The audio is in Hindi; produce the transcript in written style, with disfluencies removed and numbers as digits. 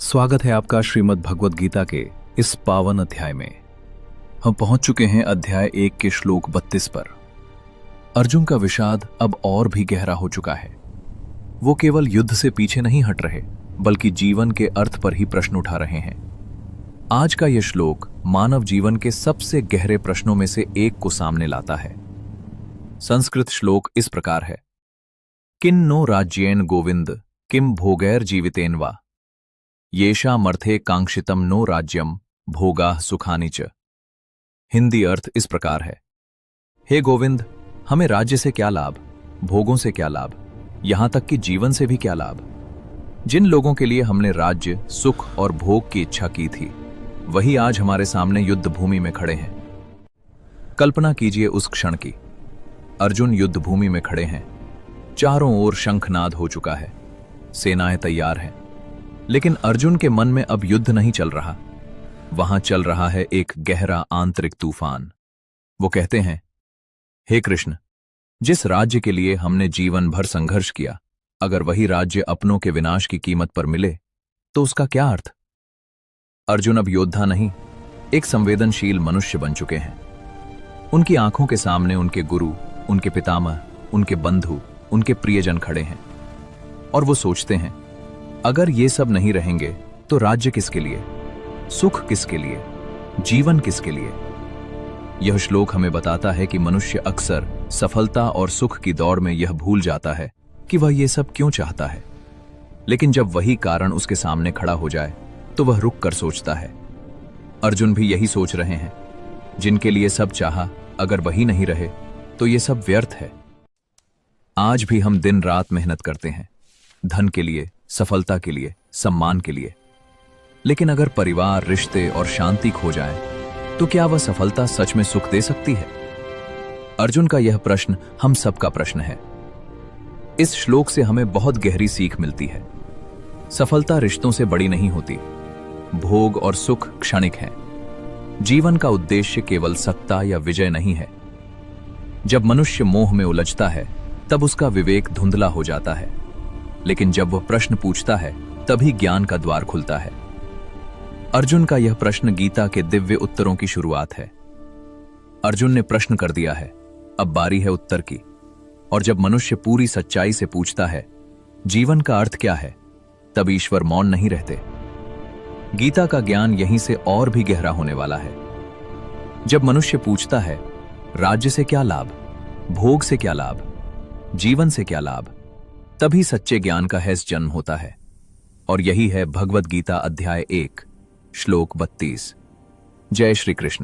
स्वागत है आपका श्रीमद् भगवद गीता के इस पावन अध्याय में। हम पहुंच चुके हैं अध्याय 1 के श्लोक 32 पर। अर्जुन का विषाद अब और भी गहरा हो चुका है। वो केवल युद्ध से पीछे नहीं हट रहे, बल्कि जीवन के अर्थ पर ही प्रश्न उठा रहे हैं। आज का यह श्लोक मानव जीवन के सबसे गहरे प्रश्नों में से एक को सामने लाता है। संस्कृत श्लोक इस प्रकार है: किन नो राज्येन गोविंद किम भोगैर जीवितेन वा येषामर्थे कांक्षितम नो राज्यम भोगा सुखानि च। हिंदी अर्थ इस प्रकार है: हे गोविंद, हमें राज्य से क्या लाभ, भोगों से क्या लाभ, यहां तक कि जीवन से भी क्या लाभ। जिन लोगों के लिए हमने राज्य, सुख और भोग की इच्छा की थी, वही आज हमारे सामने युद्ध भूमि में खड़े हैं। कल्पना कीजिए उस क्षण की। अर्जुन युद्ध भूमि में खड़े हैं। चारों ओर शंखनाद हो चुका है, सेनाएं तैयार हैं। लेकिन अर्जुन के मन में अब युद्ध नहीं चल रहा। वहां चल रहा है एक गहरा आंतरिक तूफान। वो कहते हैं, हे कृष्ण, जिस राज्य के लिए हमने जीवन भर संघर्ष किया, अगर वही राज्य अपनों के विनाश की कीमत पर मिले तो उसका क्या अर्थ। अर्जुन अब योद्धा नहीं, एक संवेदनशील मनुष्य बन चुके हैं। उनकी आंखों के सामने उनके गुरु, उनके पितामह, उनके बंधु, उनके प्रियजन खड़े हैं। और वो सोचते हैं, अगर ये सब नहीं रहेंगे तो राज्य किसके लिए, सुख किसके लिए, जीवन किसके लिए। यह श्लोक हमें बताता है कि मनुष्य अक्सर सफलता और सुख की दौड़ में यह भूल जाता है कि वह ये सब क्यों चाहता है। लेकिन जब वही कारण उसके सामने खड़ा हो जाए तो वह रुक कर सोचता है। अर्जुन भी यही सोच रहे हैं। जिनके लिए सब चाहा, अगर वही नहीं रहे तो ये सब व्यर्थ है। आज भी हम दिन रात मेहनत करते हैं, धन के लिए, सफलता के लिए, सम्मान के लिए। लेकिन अगर परिवार, रिश्ते और शांति खो जाए तो क्या वह सफलता सच में सुख दे सकती है? अर्जुन का यह प्रश्न हम सबका प्रश्न है। इस श्लोक से हमें बहुत गहरी सीख मिलती है। सफलता रिश्तों से बड़ी नहीं होती। भोग और सुख क्षणिक हैं। जीवन का उद्देश्य केवल सत्ता या विजय नहीं है। जब मनुष्य मोह में उलझता है तब उसका विवेक धुंधला हो जाता है। लेकिन जब वह प्रश्न पूछता है तभी ज्ञान का द्वार खुलता है। अर्जुन का यह प्रश्न गीता के दिव्य उत्तरों की शुरुआत है। अर्जुन ने प्रश्न कर दिया है, अब बारी है उत्तर की। और जब मनुष्य पूरी सच्चाई से पूछता है, जीवन का अर्थ क्या है, तब ईश्वर मौन नहीं रहते। गीता का ज्ञान यहीं से और भी गहरा होने वाला है। जब मनुष्य पूछता है, राज्य से क्या लाभ, भोग से क्या लाभ, जीवन से क्या लाभ, तभी सच्चे ज्ञान का हैस जन्म होता है। और यही है भगवद गीता अध्याय 1 श्लोक 32। जय श्री कृष्ण।